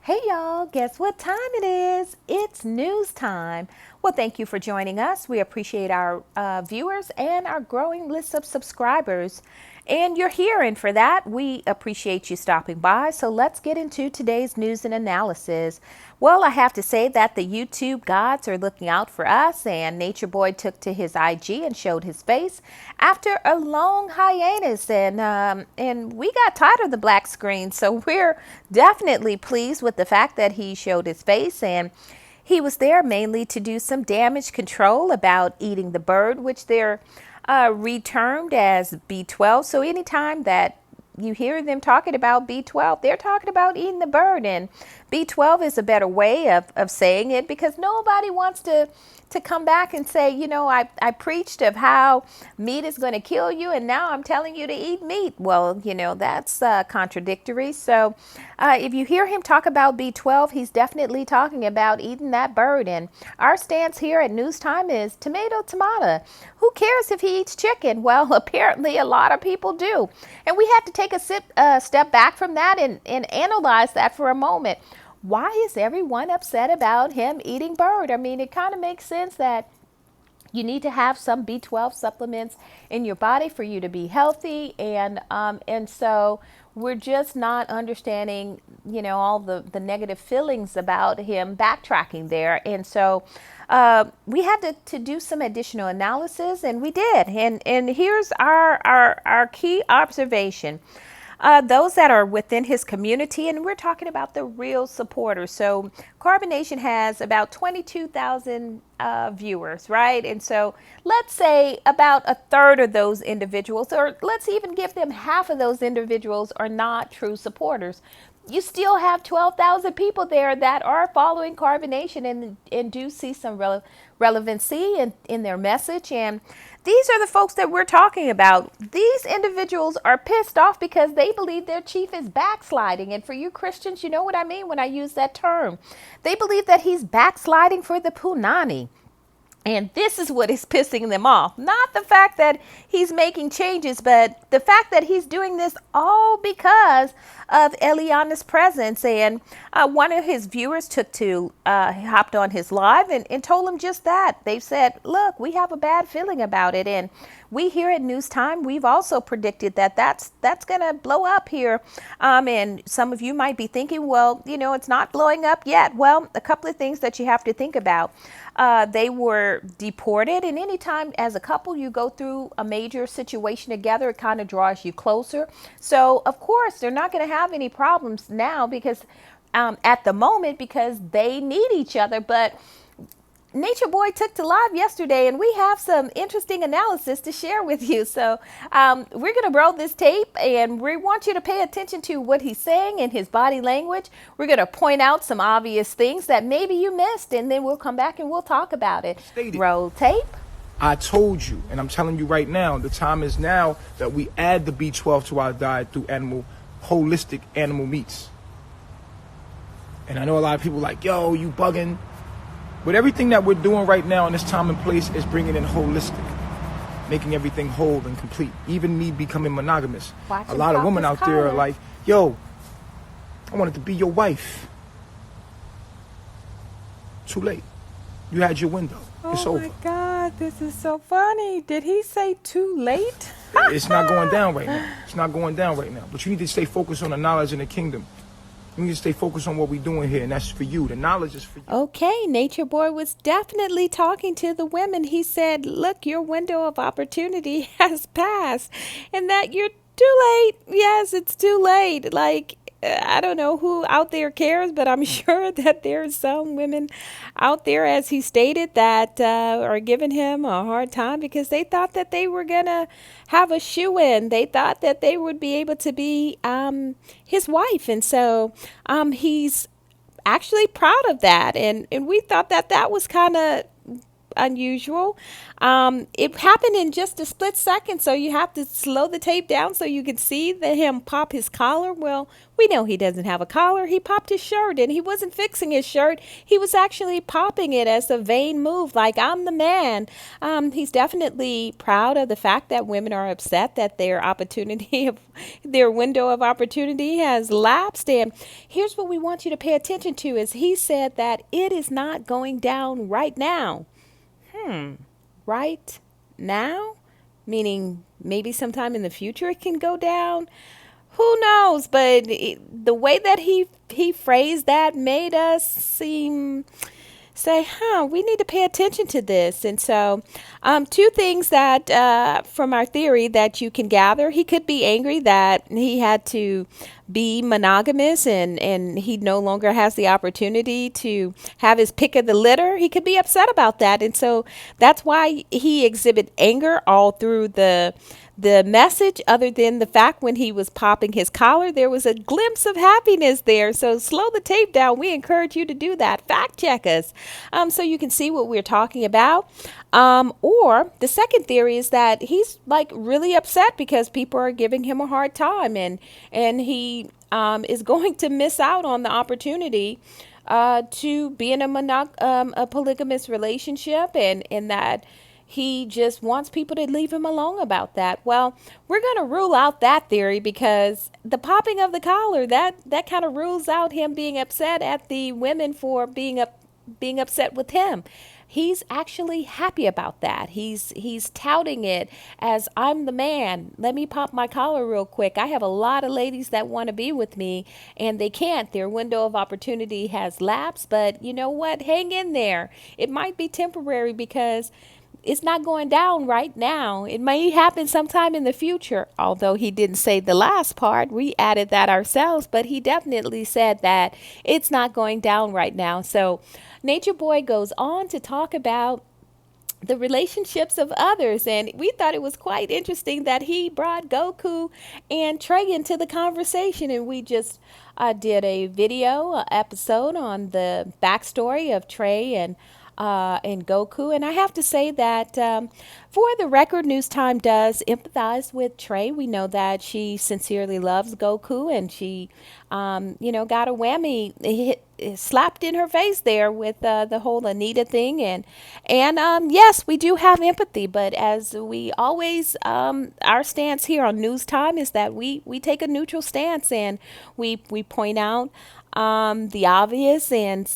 Hey y'all, guess what time it is? It's news time. Well, thank you for joining us. We appreciate our viewers and our growing list of subscribers. And you're here, and for that, we appreciate you stopping by. So let's get into today's news and analysis. Well, I have to say that the YouTube gods are looking out for us, and Nature Boy took to his IG and showed his face after a long hiatus, and we got tired of the black screen. So we're definitely pleased with the fact that he showed his face, and he was there mainly to do some damage control about eating the bird, which they're retermed as B12. So anytime that you hear them talking about B12, they're talking about eating the bird. And B12 is a better way of saying it, because nobody wants to come back and say, I preached of how meat is going to kill you, and now I'm telling you to eat meat. Well, that's contradictory. So if you hear him talk about B12, he's definitely talking about eating that bird. And our stance here at NuzTyme is tomato, tomato. Who cares if he eats chicken? Well, apparently a lot of people do. And we had to take a step back from that and analyze that for a moment. Why is everyone upset about him eating bird? I mean, it kind of makes sense that you need to have some B12 supplements in your body for you to be healthy, and so we're just not understanding, all the negative feelings about him backtracking there, and so we had to do some additional analysis, and we did, and here's our key observation. Those that are within his community, and we're talking about the real supporters. So Carbonation has about 22,000 viewers, right? And so let's say about a third of those individuals, or let's even give them half of those individuals, are not true supporters. You still have 12,000 people there that are following Carbonation and do see some relevancy in their message. And these are the folks that we're talking about. These individuals are pissed off because they believe their chief is backsliding. And for you Christians, you know what I mean when I use that term. They believe that he's backsliding for the punani. And this is what is pissing them off. Not the fact that he's making changes, but the fact that he's doing this all because of Eliana's presence. And one of his viewers hopped on his live and told him just that. They said, look, we have a bad feeling about it. And we here at NuzTyme, we've also predicted that that's going to blow up here. And some of you might be thinking, well, it's not blowing up yet. Well, a couple of things that you have to think about. They were deported, and anytime as a couple you go through a major situation together, it kind of draws you closer. So of course they're not going to have any problems now because at the moment, because they need each other. But Nature Boy took to live yesterday, and we have some interesting analysis to share with you. So we're going to roll this tape, and we want you to pay attention to what he's saying and his body language. We're going to point out some obvious things that maybe you missed, and then we'll come back and we'll talk about it. Roll tape. I told you, and I'm telling you right now, the time is now that we add the B12 to our diet through holistic animal meats. And I know a lot of people like, yo, you bugging. But everything that we're doing right now in this time and place is bringing in holistic, making everything whole and complete. Even me becoming monogamous. A lot of women out there are like, yo, I wanted to be your wife. Too late. You had your window. It's over. Oh my God, this is so funny. Did he say too late? It's not going down right now. It's not going down right now. But you need to stay focused on the knowledge in the kingdom. You need to stay focused on what we're doing here, and that's for you. The knowledge is for you. Okay, Nature Boy was definitely talking to the women. He said, look, your window of opportunity has passed, and that you're too late. Yes, it's too late. Like, I don't know who out there cares, but I'm sure that there's some women out there, as he stated, that are giving him a hard time because they thought that they were going to have a shoe-in. They thought that they would be able to be his wife. And so he's actually proud of that. And we thought that was kind of unusual. It happened in just a split second, so you have to slow the tape down so you can see him pop his collar. Well, we know he doesn't have a collar. He popped his shirt, and he wasn't fixing his shirt. He was actually popping it as a vain move, like, I'm the man. He's definitely proud of the fact that women are upset that their window of opportunity has lapsed. And here's what we want you to pay attention to is he said that it is not going down right now. Right now? Meaning maybe sometime in the future it can go down? Who knows? But the way that he phrased that made us say, we need to pay attention to this. And so two things that from our theory that you can gather: he could be angry that he had to be monogamous and he no longer has the opportunity to have his pick of the litter. He could be upset about that. And so that's why he exhibit anger all through the message. Other than the fact when he was popping his collar, there was a glimpse of happiness there. So slow the tape down. We encourage you to do that. Fact check us so you can see what we're talking about. Or the second theory is that he's like really upset because people are giving him a hard time, and he is going to miss out on the opportunity to be in a polygamous relationship, and that he just wants people to leave him alone about that. Well, we're going to rule out that theory because the popping of the collar, that kind of rules out him being upset at the women for being upset with him. He's actually happy about that. He's touting it as, I'm the man. Let me pop my collar real quick. I have a lot of ladies that want to be with me and they can't. Their window of opportunity has lapsed, but you know what? Hang in there. It might be temporary because it's not going down right now. It may happen sometime in the future. Although he didn't say the last part, we added that ourselves, but he definitely said that it's not going down right now. So Nature Boy goes on to talk about the relationships of others, and we thought it was quite interesting that he brought Goku and Trey into the conversation, and we just did a video episode on the backstory of Trey and Goku. And I have to say that for the record, NuzTyme does empathize with Trey. We know that she sincerely loves Goku, and she, got a whammy slapped in her face there with the whole Anita thing. And yes, we do have empathy, but as we always, our stance here on NuzTyme is that we take a neutral stance, and we point out the obvious and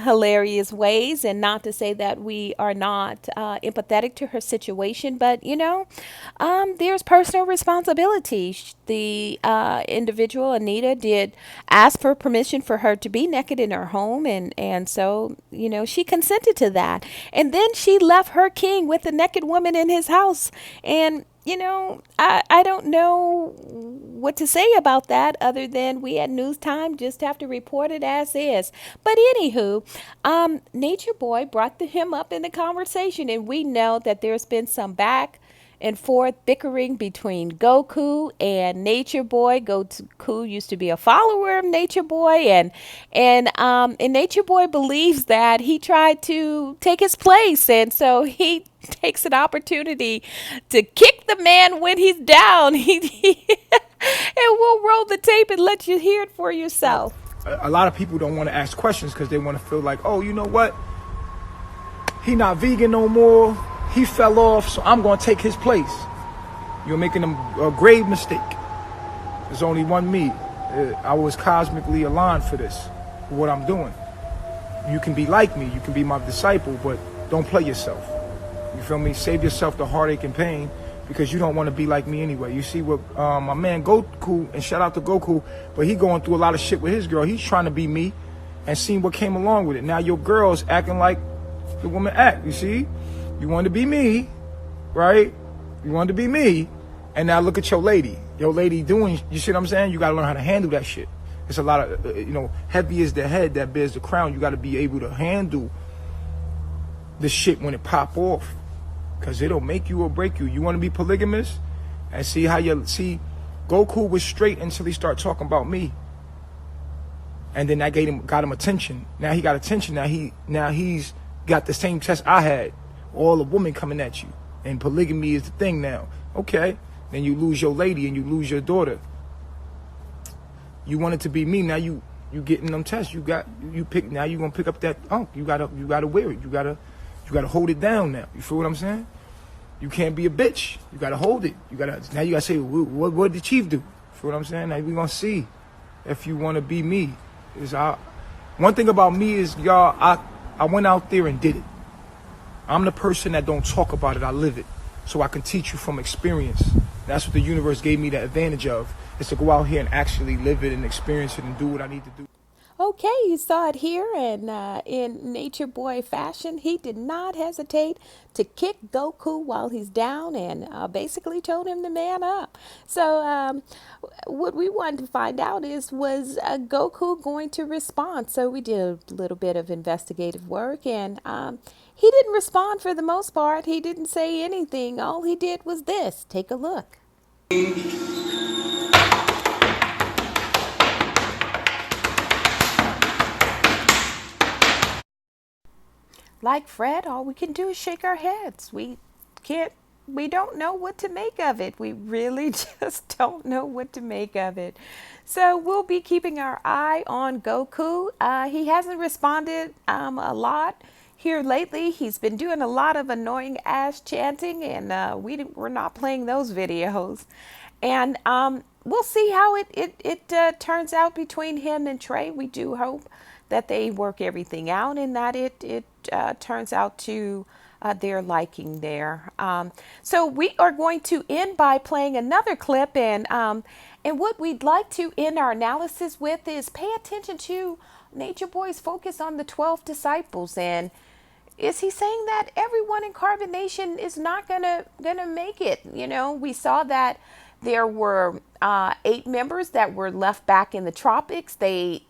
hilarious ways, and not to say that we are not empathetic to her situation, but there's personal responsibility. The individual, Anita, did ask for permission for her to be naked in her home, and so she consented to that, and then she left her king with a naked woman in his house. And I don't know what to say about that other than we at NuzTyme just have to report it as is. But anywho, Nature Boy brought him up in the conversation, and we know that there's been some back and forth bickering between Goku and Nature Boy. Goku used to be a follower of Nature Boy, and Nature Boy believes that he tried to take his place, and so he takes an opportunity to kick the man when he's down. And we'll roll the tape and let you hear it for yourself. A lot of people don't want to ask questions because they want to feel like, oh, you know what? He not vegan no more. He fell off, so I'm going to take his place. You're making a grave mistake. There's only one me. I was cosmically aligned for this, for what I'm doing. You can be like me. You can be my disciple, but don't play yourself. You feel me? Save yourself the heartache and pain, because you don't want to be like me anyway. You see what my man Goku, and shout out to Goku, but he going through a lot of shit with his girl. He's trying to be me and seeing what came along with it. Now your girl's acting like the woman act, you see? You wanted to be me, right? You wanted to be me, and now look at your lady. Your lady doing, you see what I'm saying? You got to learn how to handle that shit. It's a lot of, heavy is the head that bears the crown. You got to be able to handle the shit when it pop off, because it'll make you or break you. You want to be polygamous and see how Goku was straight until he started talking about me. And then that got him attention. Now he got attention. Now he's got the same test I had all the women coming at you, and polygamy is the thing now. Okay, then you lose your lady and you lose your daughter. You want it to be me, now you getting them tests. You pick, now you gonna pick up that you gotta wear it. You gotta hold it down now. You feel what I'm saying? You can't be a bitch. You gotta hold it. Now you gotta say, what did the chief do? Feel what I'm saying? Now we gonna see if you wanna be me. One thing about me is, y'all, I went out there and did it. I'm the person that don't talk about it, I live it. So I can teach you from experience. That's what the universe gave me the advantage of, is to go out here and actually live it and experience it and do what I need to do. Okay, you saw it here, and in Nature Boy fashion, he did not hesitate to kick Goku while he's down, and basically told him to man up. So what we wanted to find out was Goku going to respond? So we did a little bit of investigative work, and he didn't respond for the most part. He didn't say anything. All he did was this. Take a look. Like Fred, all we can do is shake our heads. We don't know what to make of it. We really just don't know what to make of it. So we'll be keeping our eye on Goku. He hasn't responded a lot here lately. He's been doing a lot of annoying ass chanting, and we're not playing those videos. And we'll see how it turns out between him and Trey. We do hope that they work everything out and that it turns out to their liking there. So we are going to end by playing another clip, and what we'd like to end our analysis with is pay attention to Nature Boy's focus on the 12 disciples. And is he saying that everyone in Carbon Nation is not gonna make it? You know, we saw that there were 8 members that were left back in the tropics. They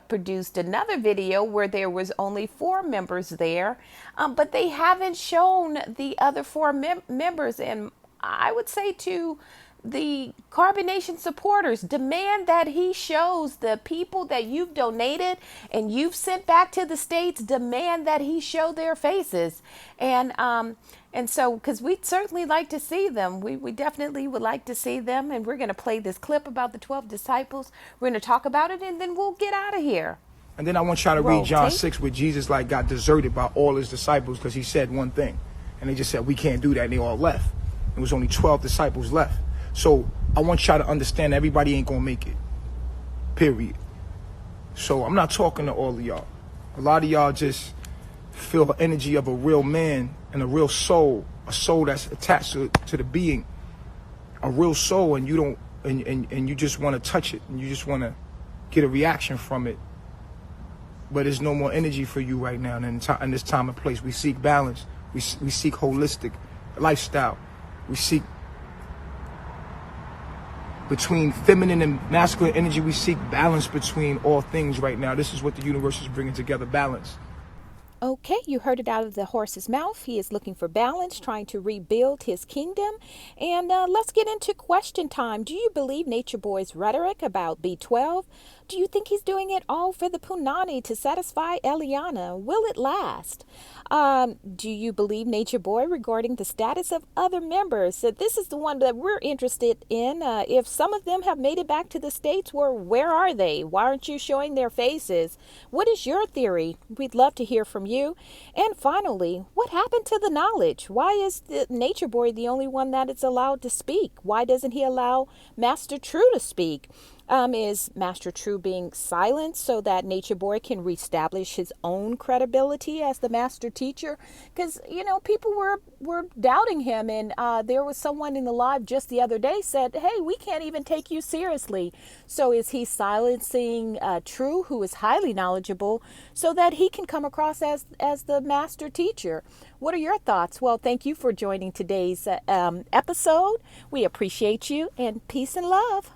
produced another video where there was only 4 members there, but they haven't shown the other 4 members. And I would say to the Carbonation supporters, demand that he shows the people that you've donated and you've sent back to the States, demand that he show their faces. And so, because we'd certainly like to see them, we definitely would like to see them. And we're going to play this clip about the 12 disciples. We're going to talk about it, and then we'll get out of here. And then I want y'all to read John 6, where Jesus got deserted by all his disciples because he said one thing. And they just said, we can't do that. And they all left. There was only 12 disciples left. So I want y'all to understand everybody ain't going to make it. Period. So I'm not talking to all of y'all. A lot of y'all just feel the energy of a real man and a real soul, a soul that's attached to the being, a real soul, and you don't, and you just want to touch it, and you just want to get a reaction from it. But there's no more energy for you right now. And in this time and place, we seek balance. We seek holistic lifestyle. We seek between feminine and masculine energy. We seek balance between all things right now. This is what the universe is bringing together, balance. Okay, you heard it out of the horse's mouth. He is looking for balance, trying to rebuild his kingdom. And let's get into question time. Do you believe Nature Boy's rhetoric about B12? Do you think he's doing it all for the Punani to satisfy Eliana? Will it last? Do you believe Nature Boy regarding the status of other members? So this is the one that we're interested in. If some of them have made it back to the States, where are they? Why aren't you showing their faces? What is your theory? We'd love to hear from you. And finally, what happened to the knowledge? Why is the Nature Boy the only one that is allowed to speak? Why doesn't he allow Master True to speak? Is Master True being silenced so that Nature Boy can reestablish his own credibility as the master teacher? Because, people were doubting him, and there was someone in the live just the other day said, hey, we can't even take you seriously. So is he silencing True, who is highly knowledgeable, so that he can come across as the master teacher? What are your thoughts? Well, thank you for joining today's episode. We appreciate you, and peace and love.